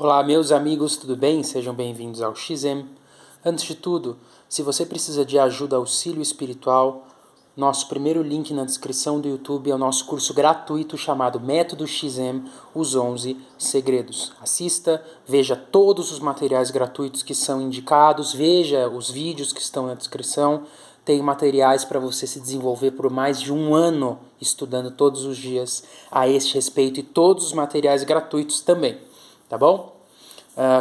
Olá, meus amigos, tudo bem? Sejam bem-vindos ao XM. Antes de tudo, se você precisa de ajuda, auxílio espiritual, nosso primeiro link na descrição do YouTube é o nosso curso gratuito chamado Método XM, os 11 Segredos. Assista, veja todos os materiais gratuitos que são indicados, veja os vídeos que estão na descrição. Tem materiais para você se desenvolver por mais de um ano estudando todos os dias a este respeito e todos os materiais gratuitos também. Tá bom?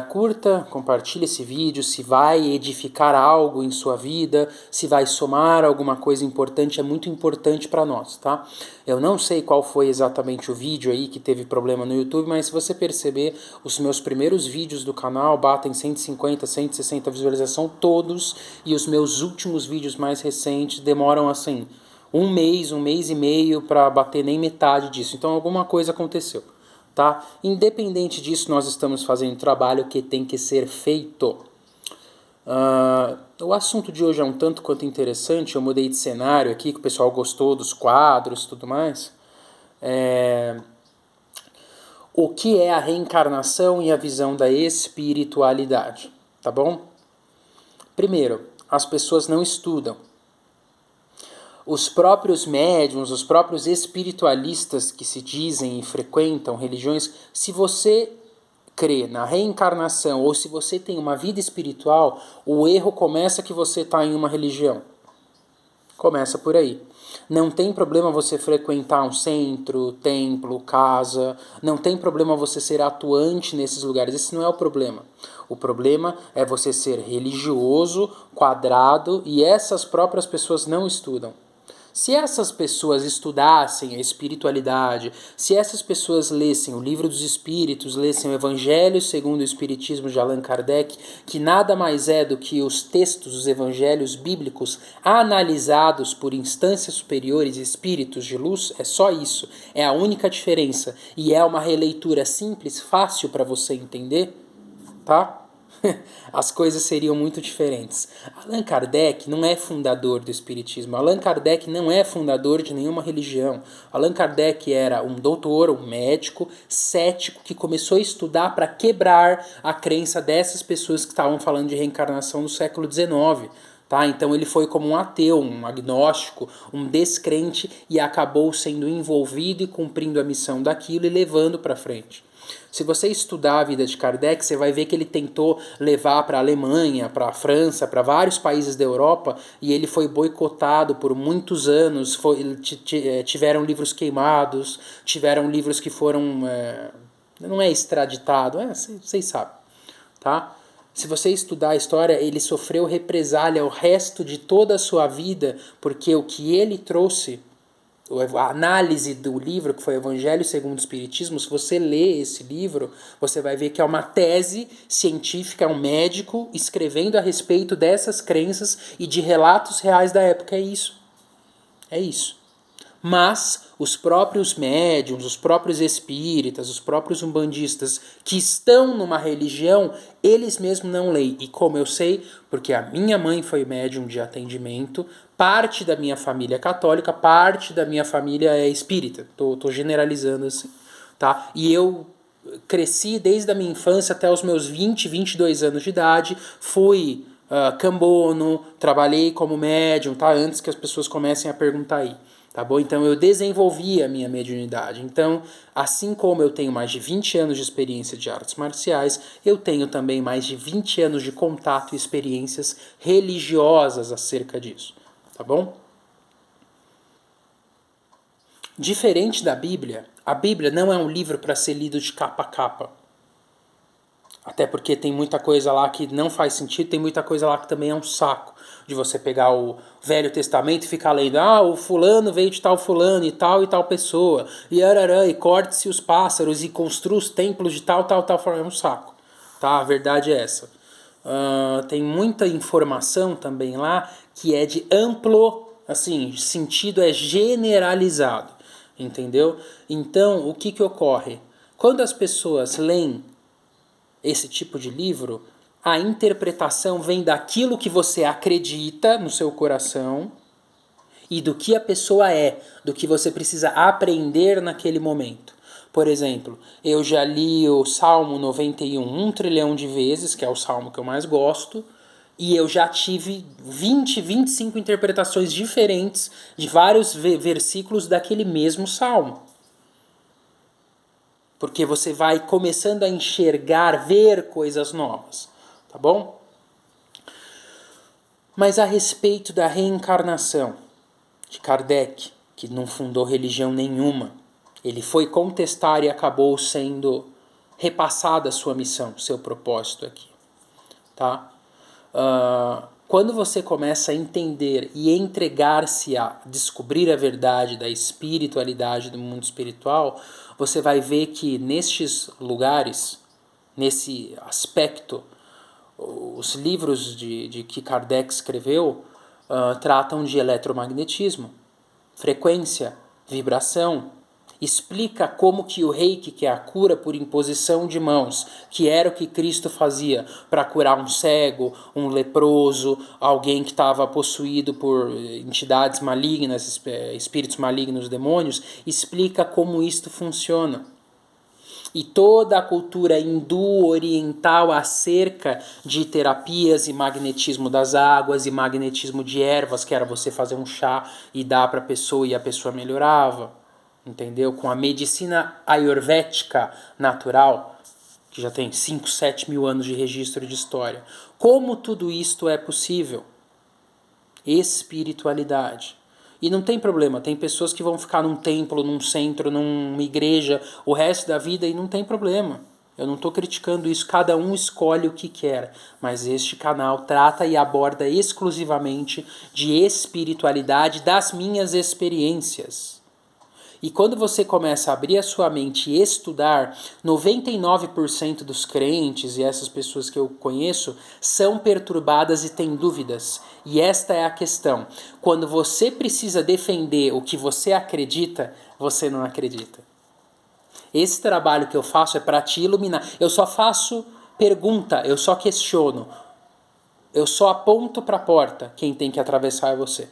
Curta, compartilhe esse vídeo, se vai edificar algo em sua vida, se vai somar alguma coisa importante, é muito importante para nós, tá? Eu não sei qual foi exatamente o vídeo aí que teve problema no YouTube, mas se você perceber, os meus primeiros vídeos do canal batem 150, 160 visualização todos, e os meus últimos vídeos mais recentes demoram assim, um mês e meio para bater nem metade disso. Então alguma coisa aconteceu. Tá? Independente disso, nós estamos fazendo um trabalho que tem que ser feito. O assunto de hoje é um tanto quanto interessante. Eu mudei de cenário aqui, que o pessoal gostou dos quadros e tudo mais. O que é a reencarnação e a visão da espiritualidade? Tá bom? Primeiro, as pessoas não estudam. Os próprios médiuns, os próprios espiritualistas que se dizem e frequentam religiões, se você crê na reencarnação ou se você tem uma vida espiritual, o erro começa que você está em uma religião. Começa por aí. Não tem problema você frequentar um centro, templo, casa, não tem problema você ser atuante nesses lugares, esse não é o problema. O problema é você ser religioso, quadrado, e essas próprias pessoas não estudam. Se essas pessoas estudassem a espiritualidade, se essas pessoas lessem o Livro dos Espíritos, lessem o Evangelho segundo o Espiritismo de Allan Kardec, que nada mais é do que os textos dos evangelhos bíblicos analisados por instâncias superiores, espíritos de luz, é só isso. É a única diferença. E é uma releitura simples, fácil para você entender, tá? As coisas seriam muito diferentes. Allan Kardec não é fundador do Espiritismo. Allan Kardec não é fundador de nenhuma religião. Allan Kardec era um doutor, um médico, cético, que começou a estudar para quebrar a crença dessas pessoas que estavam falando de reencarnação no século XIX. Tá? Então ele foi como um ateu, um agnóstico, um descrente e acabou sendo envolvido e cumprindo a missão daquilo e levando para frente. Se você estudar a vida de Kardec, você vai ver que ele tentou levar para a Alemanha, para a França, para vários países da Europa, e ele foi boicotado por muitos anos. Tiveram livros queimados, tiveram livros que foram... não é extraditado, vocês sabem. Tá? Se você estudar a história, ele sofreu represália o resto de toda a sua vida, porque o que ele trouxe... A análise do livro, que foi Evangelho segundo o Espiritismo, se você lê esse livro, você vai ver que é uma tese científica, é um médico escrevendo a respeito dessas crenças e de relatos reais da época. É isso. É isso. Mas os próprios médiums, os próprios espíritas, os próprios umbandistas que estão numa religião, eles mesmos não leem. E como eu sei, porque a minha mãe foi médium de atendimento, parte da minha família é católica, parte da minha família é espírita. Tô generalizando assim, tá? E eu cresci desde a minha infância até os meus 20, 22 anos de idade, fui cambono, trabalhei como médium, tá? Antes que as pessoas comecem a perguntar aí. Tá bom? Então eu desenvolvi a minha mediunidade. Então, assim como eu tenho mais de 20 anos de experiência de artes marciais, eu tenho também mais de 20 anos de contato e experiências religiosas acerca disso. Tá bom? Diferente da Bíblia, a Bíblia não é um livro para ser lido de capa a capa. Até porque tem muita coisa lá que não faz sentido, tem muita coisa lá que também é um saco. De você pegar o Velho Testamento e ficar lendo, o fulano veio de tal fulano e tal pessoa, e corte-se os pássaros e construa os templos de tal, é um saco. Tá? A verdade é essa. Tem muita informação também lá que é de amplo, assim, sentido é generalizado. Entendeu? Então, o que ocorre? Quando as pessoas leem esse tipo de livro, a interpretação vem daquilo que você acredita no seu coração e do que a pessoa é, do que você precisa aprender naquele momento. Por exemplo, eu já li o Salmo 91 1 trilhão de vezes, que é o salmo que eu mais gosto, e eu já tive 20, 25 interpretações diferentes de vários versículos daquele mesmo salmo. Porque você vai começando a enxergar, ver coisas novas, tá bom? Mas a respeito da reencarnação de Kardec, que não fundou religião nenhuma, ele foi contestar e acabou sendo repassada a sua missão, seu propósito aqui, tá? Quando você começa a entender e entregar-se a descobrir a verdade da espiritualidade do mundo espiritual, você vai ver que nestes lugares, nesse aspecto, os livros de que Kardec escreveu tratam de eletromagnetismo, frequência, vibração. Explica como que o reiki, que é a cura por imposição de mãos, que era o que Cristo fazia para curar um cego, um leproso, alguém que estava possuído por entidades malignas, espíritos malignos, demônios, explica como isto funciona. E toda a cultura hindu oriental acerca de terapias e magnetismo das águas e magnetismo de ervas, que era você fazer um chá e dar para a pessoa e a pessoa melhorava. Entendeu? Com a medicina ayurvédica natural, que já tem 5, 7 mil anos de registro de história. Como tudo isto é possível? Espiritualidade. E não tem problema, tem pessoas que vão ficar num templo, num centro, numa igreja o resto da vida e não tem problema. Eu não estou criticando isso, cada um escolhe o que quer, mas este canal trata e aborda exclusivamente de espiritualidade das minhas experiências. E quando você começa a abrir a sua mente e estudar, 99% dos crentes e essas pessoas que eu conheço são perturbadas e têm dúvidas. E esta é a questão. Quando você precisa defender o que você acredita, você não acredita. Esse trabalho que eu faço é para te iluminar. Eu só faço pergunta, eu só questiono. Eu só aponto para a porta. Quem tem que atravessar é você.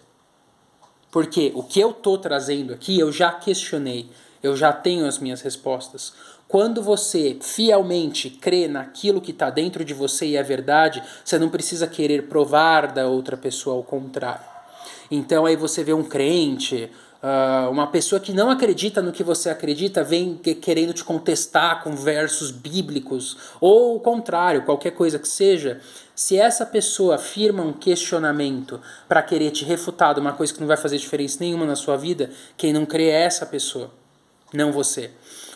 Porque o que eu estou trazendo aqui, eu já questionei, eu já tenho as minhas respostas. Quando você fielmente crê naquilo que está dentro de você e é verdade, você não precisa querer provar da outra pessoa ao contrário. Então aí você vê um crente, uma pessoa que não acredita no que você acredita, vem querendo te contestar com versos bíblicos, ou o contrário, qualquer coisa que seja. Se essa pessoa afirma um questionamento para querer te refutar de uma coisa que não vai fazer diferença nenhuma na sua vida, quem não crê é essa pessoa, não você.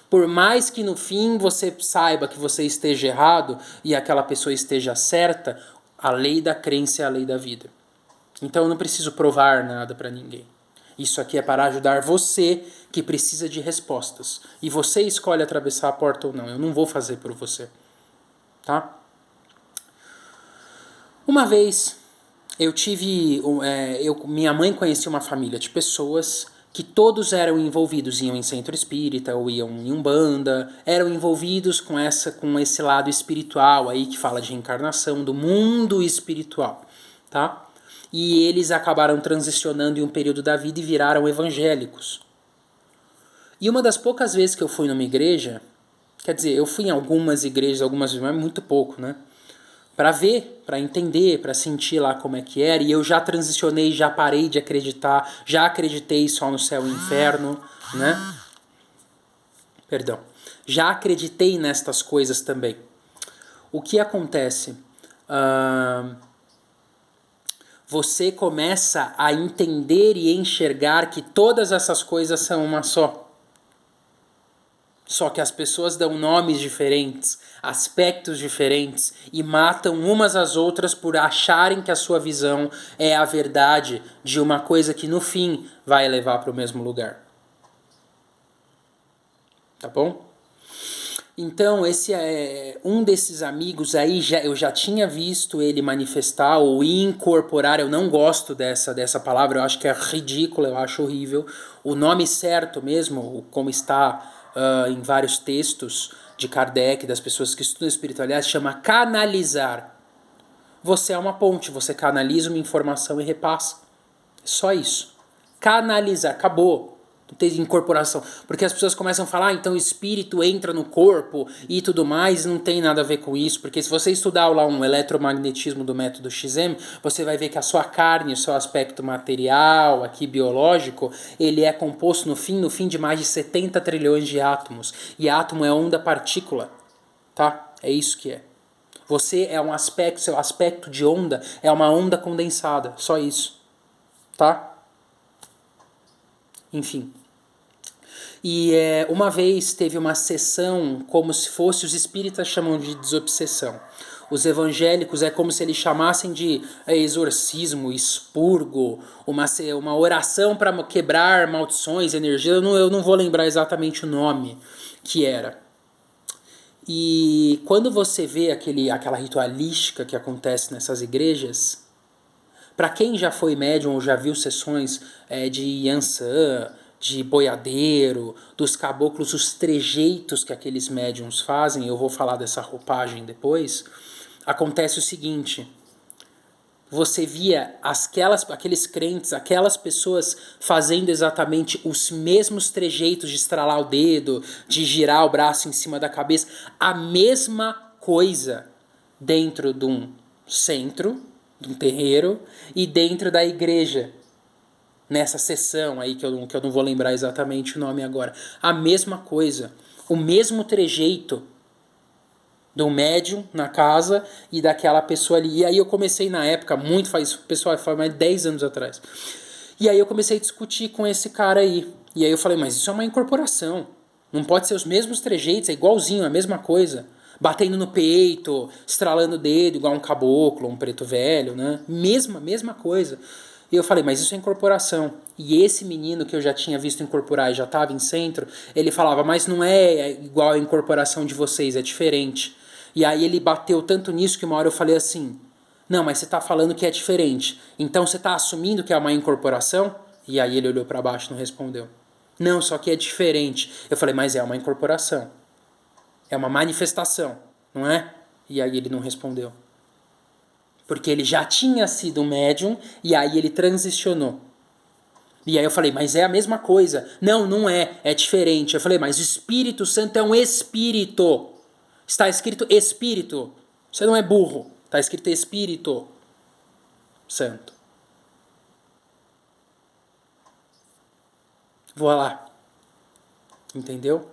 Por mais que no fim você saiba que você esteja errado e aquela pessoa esteja certa, a lei da crença é a lei da vida. Então eu não preciso provar nada para ninguém. Isso aqui é para ajudar você que precisa de respostas. E você escolhe atravessar a porta ou não. Eu não vou fazer por você. Tá? Uma vez minha mãe conhecia uma família de pessoas que todos eram envolvidos, iam em centro espírita ou iam em umbanda, eram envolvidos com esse lado espiritual aí que fala de reencarnação, do mundo espiritual, tá? E eles acabaram transicionando em um período da vida e viraram evangélicos. E uma das poucas vezes que eu fui numa igreja, quer dizer, eu fui em algumas igrejas, mas muito pouco, né? Para ver, para entender, para sentir lá como é que era. E eu já transicionei, já parei de acreditar, já acreditei só no céu e inferno, né? Perdão. Já acreditei nestas coisas também. O que acontece? Você começa a entender e enxergar que todas essas coisas são uma só. Só que as pessoas dão nomes diferentes, aspectos diferentes e matam umas às outras por acharem que a sua visão é a verdade de uma coisa que no fim vai levar para o mesmo lugar. Tá bom? Então, esse é um desses amigos aí, eu já tinha visto ele manifestar ou incorporar, eu não gosto dessa palavra, eu acho que é ridícula, eu acho horrível. O nome certo mesmo, como está em vários textos de Kardec, das pessoas que estudam espiritualidade, se chama canalizar. Você é uma ponte, você canaliza uma informação e repassa. Só isso. Canalizar, acabou. Não tem incorporação. Porque as pessoas começam a falar, então o espírito entra no corpo e tudo mais, não tem nada a ver com isso. Porque se você estudar lá um eletromagnetismo do método XM, você vai ver que a sua carne, o seu aspecto material, aqui biológico, ele é composto no fim de mais de 70 trilhões de átomos. E átomo é onda partícula, tá? É isso que é. Você é um aspecto, seu aspecto de onda é uma onda condensada, só isso, tá? Enfim. E uma vez teve uma sessão como se fosse, os espíritas chamam de desobsessão. Os evangélicos é como se eles chamassem de exorcismo, expurgo, uma oração para quebrar maldições, energia. Eu não vou lembrar exatamente o nome que era. E quando você vê aquela ritualística que acontece nessas igrejas, para quem já foi médium ou já viu sessões de Yansan, de boiadeiro, dos caboclos, os trejeitos que aqueles médiums fazem, eu vou falar dessa roupagem depois, acontece o seguinte: você via aqueles crentes, aquelas pessoas fazendo exatamente os mesmos trejeitos de estralar o dedo, de girar o braço em cima da cabeça, a mesma coisa dentro de um centro, de um terreiro, e dentro da igreja. Nessa sessão aí, que eu não vou lembrar exatamente o nome agora. A mesma coisa, o mesmo trejeito do médium na casa e daquela pessoa ali. E aí eu comecei na época, pessoal, faz mais de 10 anos atrás. E aí eu comecei a discutir com esse cara aí. E aí eu falei, mas isso é uma incorporação. Não pode ser os mesmos trejeitos, é igualzinho, a mesma coisa. Batendo no peito, estralando o dedo, igual um caboclo, um preto velho, né? Mesma coisa. E eu falei, mas isso é incorporação. E esse menino que eu já tinha visto incorporar e já estava em centro, ele falava, mas não é igual a incorporação de vocês, é diferente. E aí ele bateu tanto nisso que uma hora eu falei assim, não, mas você está falando que é diferente. Então você está assumindo que é uma incorporação? E aí ele olhou para baixo e não respondeu. Não, só que é diferente. Eu falei, mas é uma incorporação. É uma manifestação, não é? E aí ele não respondeu. Porque ele já tinha sido médium e aí ele transicionou. E aí eu falei, mas é a mesma coisa. Não, não é, é diferente. Eu falei, mas o Espírito Santo é um espírito. Está escrito espírito. Você não é burro. Está escrito Espírito Santo. Vou lá. Entendeu?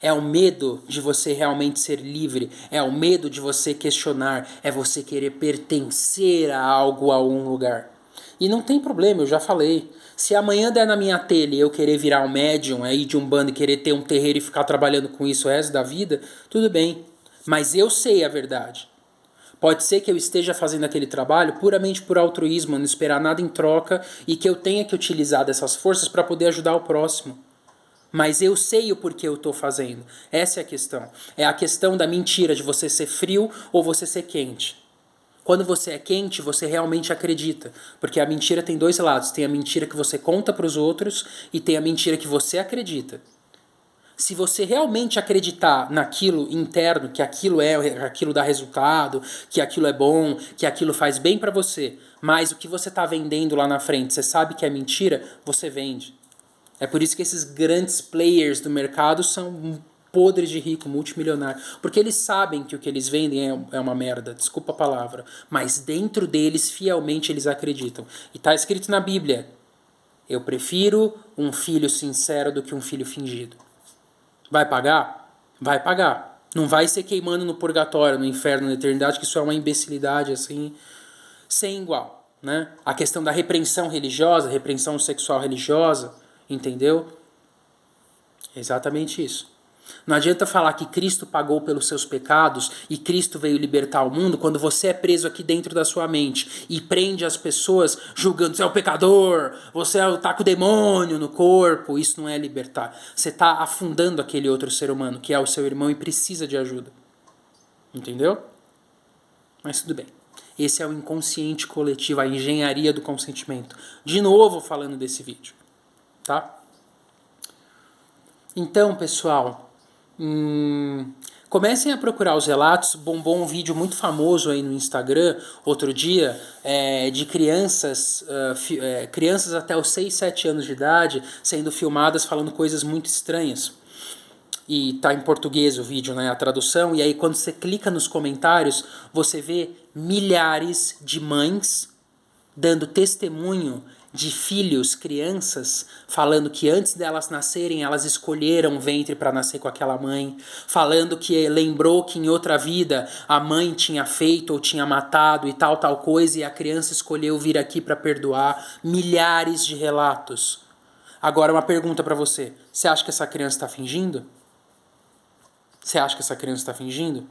É o medo de você realmente ser livre. É o medo de você questionar. É você querer pertencer a algo, a um lugar. E não tem problema, eu já falei. Se amanhã der na minha telha e eu querer virar um médium aí de um bando e querer ter um terreiro e ficar trabalhando com isso o resto da vida, tudo bem. Mas eu sei a verdade. Pode ser que eu esteja fazendo aquele trabalho puramente por altruísmo, não esperar nada em troca e que eu tenha que utilizar dessas forças para poder ajudar o próximo. Mas eu sei o porquê eu estou fazendo. Essa é a questão. É a questão da mentira de você ser frio ou você ser quente. Quando você é quente, você realmente acredita. Porque a mentira tem dois lados. Tem a mentira que você conta para os outros e tem a mentira que você acredita. Se você realmente acreditar naquilo interno, que aquilo dá resultado, que aquilo é bom, que aquilo faz bem para você, mas o que você está vendendo lá na frente, você sabe que é mentira, você vende. É por isso que esses grandes players do mercado são podres de rico, multimilionário. Porque eles sabem que o que eles vendem é uma merda, desculpa a palavra. Mas dentro deles, fielmente, eles acreditam. E está escrito na Bíblia, eu prefiro um filho sincero do que um filho fingido. Vai pagar? Vai pagar. Não vai ser queimando no purgatório, no inferno, na eternidade, que isso é uma imbecilidade assim, sem igual. Né? A questão da repreensão religiosa, repreensão sexual religiosa, entendeu? É exatamente isso. Não adianta falar que Cristo pagou pelos seus pecados e Cristo veio libertar o mundo quando você é preso aqui dentro da sua mente e prende as pessoas julgando você é o pecador, você tá com o demônio no corpo. Isso não é libertar. Você está afundando aquele outro ser humano que é o seu irmão e precisa de ajuda. Entendeu? Mas tudo bem. Esse é o inconsciente coletivo, a engenharia do consentimento. De novo falando desse vídeo. Tá? Então, pessoal, Comecem a procurar os relatos. Bombou um vídeo muito famoso aí no Instagram, outro dia, de crianças, crianças até os 6, 7 anos de idade, sendo filmadas falando coisas muito estranhas. E tá em português o vídeo, né, a tradução, e aí quando você clica nos comentários, você vê milhares de mães dando testemunho de filhos, crianças, falando que antes delas nascerem, elas escolheram o ventre para nascer com aquela mãe, falando que lembrou que em outra vida a mãe tinha feito ou tinha matado e tal coisa, e a criança escolheu vir aqui para perdoar. Milhares de relatos. Agora uma pergunta para você. Você acha que essa criança está fingindo? Você acha que essa criança está fingindo?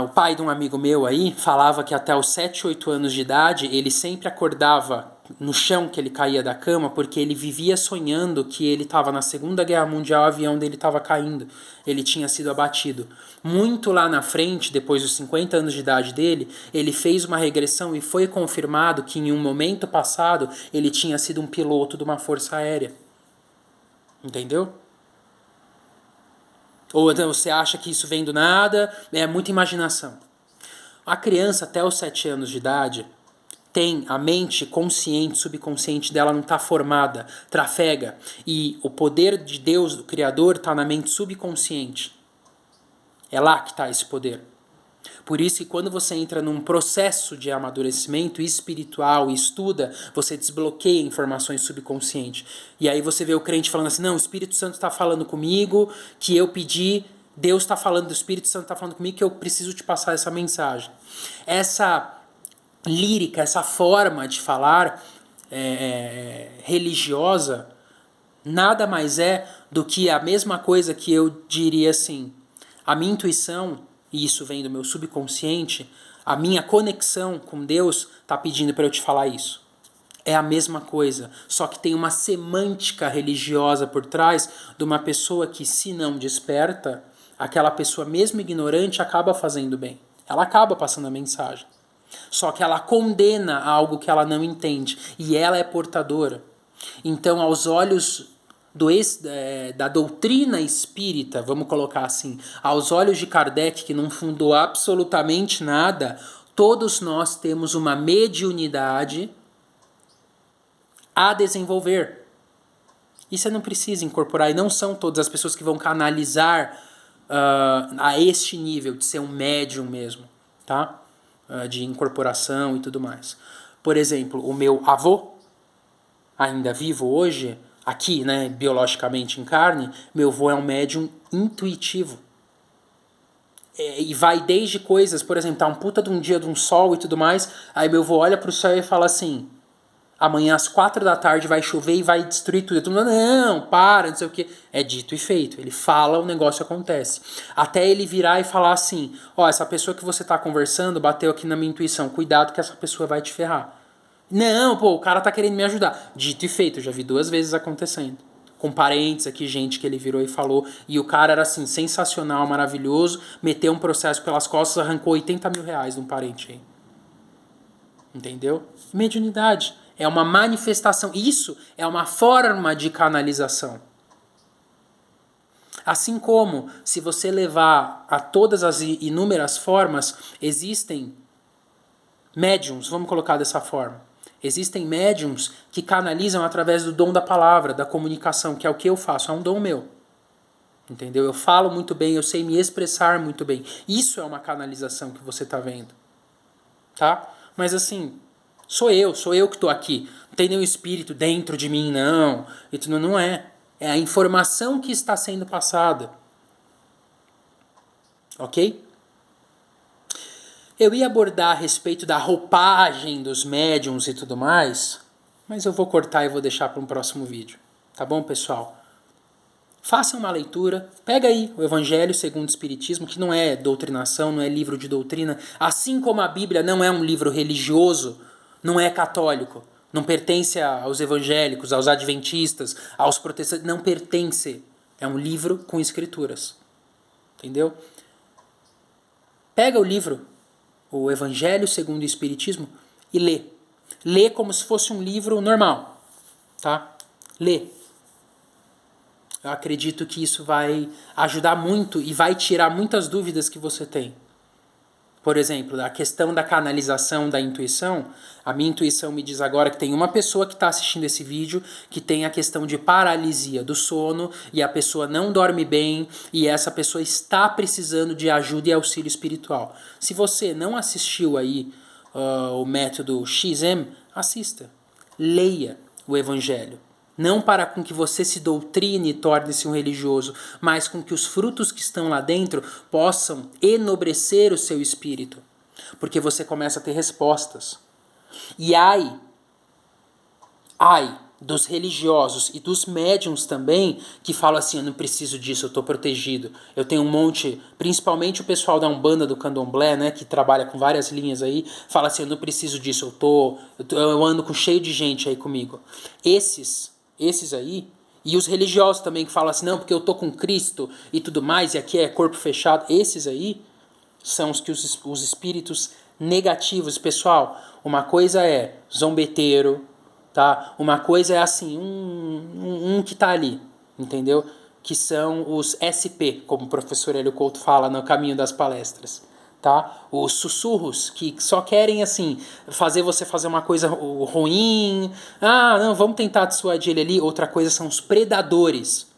O pai de um amigo meu aí falava que até os 7, 8 anos de idade ele sempre acordava no chão que ele caía da cama porque ele vivia sonhando que ele estava na Segunda Guerra Mundial, o avião dele estava caindo, ele tinha sido abatido. Muito lá na frente, depois dos 50 anos de idade dele, ele fez uma regressão e foi confirmado que em um momento passado ele tinha sido um piloto de uma força aérea. Entendeu? Ou então você acha que isso vem do nada, é muita imaginação. A criança até os 7 anos de idade tem a mente consciente, subconsciente dela não está formada, trafega. E o poder de Deus, do Criador, está na mente subconsciente. É lá que está esse poder. Por isso que quando você entra num processo de amadurecimento espiritual e estuda, você desbloqueia informações subconscientes. E aí você vê o crente falando assim, não, o Espírito Santo está falando comigo, que eu pedi, Deus está falando, o Espírito Santo está falando comigo, que eu preciso te passar essa mensagem. Essa lírica, essa forma de falar religiosa, nada mais é do que a mesma coisa que eu diria assim, a minha intuição, e isso vem do meu subconsciente, a minha conexão com Deus está pedindo para eu te falar isso. É a mesma coisa, só que tem uma semântica religiosa por trás de uma pessoa que, se não desperta, aquela pessoa, mesmo ignorante, acaba fazendo bem. Ela acaba passando a mensagem. Só que ela condena algo que ela não entende, e ela é portadora. Então, aos olhos da doutrina espírita, vamos colocar assim, aos olhos de Kardec, que não fundou absolutamente nada, todos nós temos uma mediunidade a desenvolver. E você não precisa incorporar, e não são todas as pessoas que vão canalizar a este nível de ser um médium mesmo, tá? De incorporação e tudo mais. Por exemplo, o meu avô, ainda vivo hoje, aqui, né, biologicamente em carne, meu avô é um médium intuitivo. E vai desde coisas, por exemplo, tá um puta de um dia de um sol e tudo mais, aí meu avô olha pro céu e fala assim, amanhã às 4 da tarde vai chover e vai destruir tudo. Todo mundo, não, para, não sei o que. É dito e feito. Ele fala, o negócio acontece. Até ele virar e falar assim, ó, essa pessoa que você tá conversando bateu aqui na minha intuição, cuidado que essa pessoa vai te ferrar. Não, pô, o cara tá querendo me ajudar. Dito e feito, eu já vi 2 vezes acontecendo. Com parentes aqui, gente que ele virou e falou. E o cara era assim, sensacional, maravilhoso. Meteu um processo pelas costas, arrancou 80 mil reais de um parente aí. Entendeu? Mediunidade. É uma manifestação. Isso é uma forma de canalização. Assim como, se você levar a todas as inúmeras formas, existem médiums, vamos colocar dessa forma. Existem médiums que canalizam através do dom da palavra, da comunicação, que é o que eu faço, é um dom meu. Entendeu? Eu falo muito bem, eu sei me expressar muito bem. Isso é uma canalização que você está vendo. Tá? Mas assim, sou eu que estou aqui. Não tem nenhum espírito dentro de mim, não. Não é. É a informação que está sendo passada. Ok? Eu ia abordar a respeito da roupagem dos médiums e tudo mais, mas eu vou cortar e vou deixar para um próximo vídeo. Tá bom, pessoal? Faça uma leitura, pega aí o Evangelho segundo o Espiritismo, que não é doutrinação, não é livro de doutrina, assim como a Bíblia não é um livro religioso, não é católico, não pertence aos evangélicos, aos adventistas, aos protestantes, não pertence. É um livro com escrituras. Entendeu? Pega o livro, o Evangelho segundo o Espiritismo, e lê. Lê como se fosse um livro normal. Tá? Lê. Eu acredito que isso vai ajudar muito e vai tirar muitas dúvidas que você tem. Por exemplo, a questão da canalização da intuição, a minha intuição me diz agora que tem uma pessoa que está assistindo esse vídeo que tem a questão de paralisia do sono e a pessoa não dorme bem e essa pessoa está precisando de ajuda e auxílio espiritual. Se você não assistiu aí o método XM, assista, leia o Evangelho. Não para com que você se doutrine e torne-se um religioso, mas com que os frutos que estão lá dentro possam enobrecer o seu espírito. Porque você começa a ter respostas. E ai dos religiosos e dos médiums também, que falam assim, eu não preciso disso, eu estou protegido. Eu tenho um monte, principalmente o pessoal da Umbanda, do Candomblé, né, que trabalha com várias linhas aí, fala assim, eu não preciso disso, eu ando com cheio de gente aí comigo. Esses aí, e os religiosos também que falam assim, não, porque eu tô com Cristo e tudo mais, e aqui é corpo fechado, esses aí são os que os espíritos negativos, pessoal, uma coisa é zombeteiro, tá? Uma coisa é assim, um que tá ali, entendeu? Que são os SP, como o professor Hélio Couto fala no caminho das palestras. Tá? Os sussurros que só querem assim fazer você fazer uma coisa ruim. Ah, não, vamos tentar dissuadir ele ali. Outra coisa são os predadores.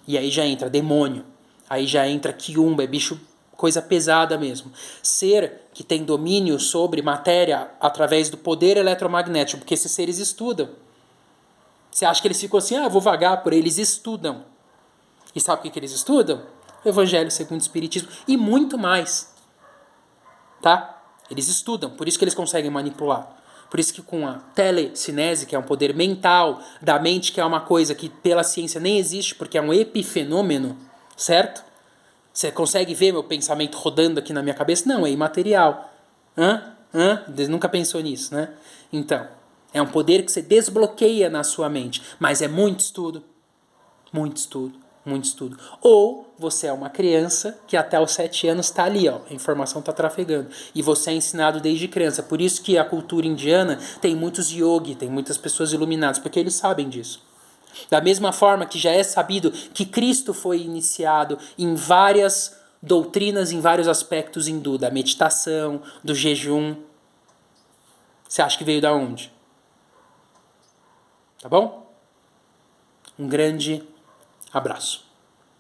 E aí já entra demônio. Aí já entra quiumba, é bicho, coisa pesada mesmo. Ser que tem domínio sobre matéria através do poder eletromagnético, porque esses seres estudam. Você acha que eles ficam assim, eu vou vagar por aí. Eles estudam. E sabe o que eles estudam? O Evangelho segundo o Espiritismo e muito mais. Tá? Eles estudam, por isso que eles conseguem manipular. Por isso que com a telecinese, que é um poder mental da mente, que é uma coisa que pela ciência nem existe, porque é um epifenômeno, certo? Você consegue ver meu pensamento rodando aqui na minha cabeça? Não, é imaterial. Nunca pensou nisso, né? Então, é um poder que você desbloqueia na sua mente, mas é muito estudo. Muito estudo, muito estudo. Ou você é uma criança que até os 7 anos está ali, ó, a informação está trafegando. E você é ensinado desde criança. Por isso que a cultura indiana tem muitos yogi, tem muitas pessoas iluminadas, porque eles sabem disso. Da mesma forma que já é sabido que Cristo foi iniciado em várias doutrinas, em vários aspectos hindu, da meditação, do jejum. Você acha que veio da onde? Tá bom? Um grande abraço.